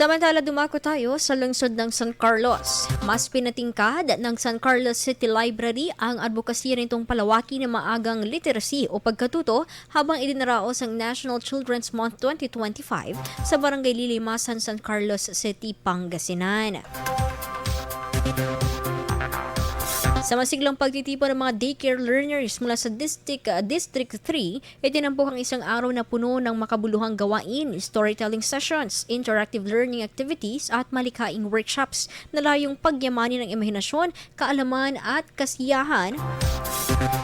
Samantala dumako tayo sa lungsod ng San Carlos. Mas pinatingkad ng San Carlos City Library ang advokasya nitong palawaki ng maagang literacy o pagkatuto habang idinaraos ang National Children's Month 2025 sa Barangay Lilimasan, San Carlos City, Pangasinan. Sa masiglang pagtitipon ng mga daycare learners mula sa District 3, itinampok ang isang araw na puno ng makabuluhang gawain, storytelling sessions, interactive learning activities at malikhaing workshops na layong pagyamanin ng imahinasyon, kaalaman at kasiyahan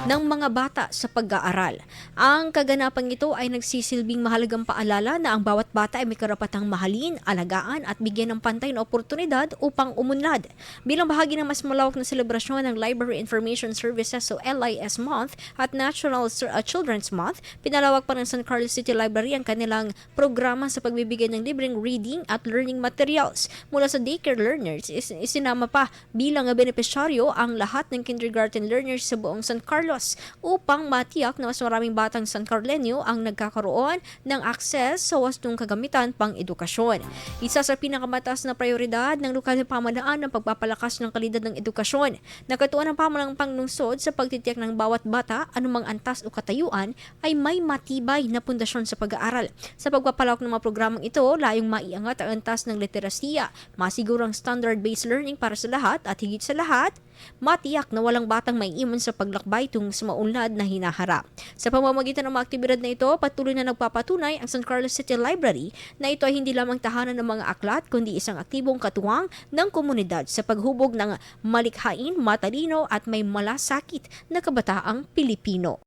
ng mga bata sa pag-aaral. Ang kaganapang ito ay nagsisilbing mahalagang paalala na ang bawat bata ay may karapatang mahalin, alagaan at bigyan ng pantay na oportunidad upang umunlad. Bilang bahagi ng mas malawak na selebrasyon ng Library Information Services o LIS Month at National Children's Month, pinalawak pa ng San Carlos City Library ang kanilang programa sa pagbibigay ng libreng reading at learning materials. Mula sa daycare learners, isinama pa bilang benepisyaryo ang lahat ng kindergarten learners sa buong San Carlos upang matiyak na mas maraming batang San Carlenyo ang nagkakaroon ng akses sa wastong kagamitan pang edukasyon. Isa sa pinakamataas na prioridad ng lokal na pamahalaan ang pagpapalakas ng kalidad ng edukasyon. Nakatuon ang pamahalang panglungsod sa pagtitiyak ng bawat bata anumang antas o katayuan ay may matibay na pundasyon sa pag-aaral. Sa pagpapalawak ng mga programang ito, layong maiangat ang antas ng literasya, masigurang standard-based learning para sa lahat at higit sa lahat, matiyak na walang batang maiiwan sa paglakbay tungo sa maunlad na hinaharap. Sa pamamagitan ng mga aktibidad na ito, patuloy na nagpapatunay ang San Carlos City Library na ito ay hindi lamang tahanan ng mga aklat kundi isang aktibong katuwang ng komunidad sa paghubog ng malikhain, matalino at may malasakit na kabataang Pilipino.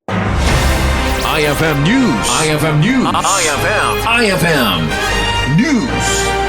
IFM News. IFM News. IFM News.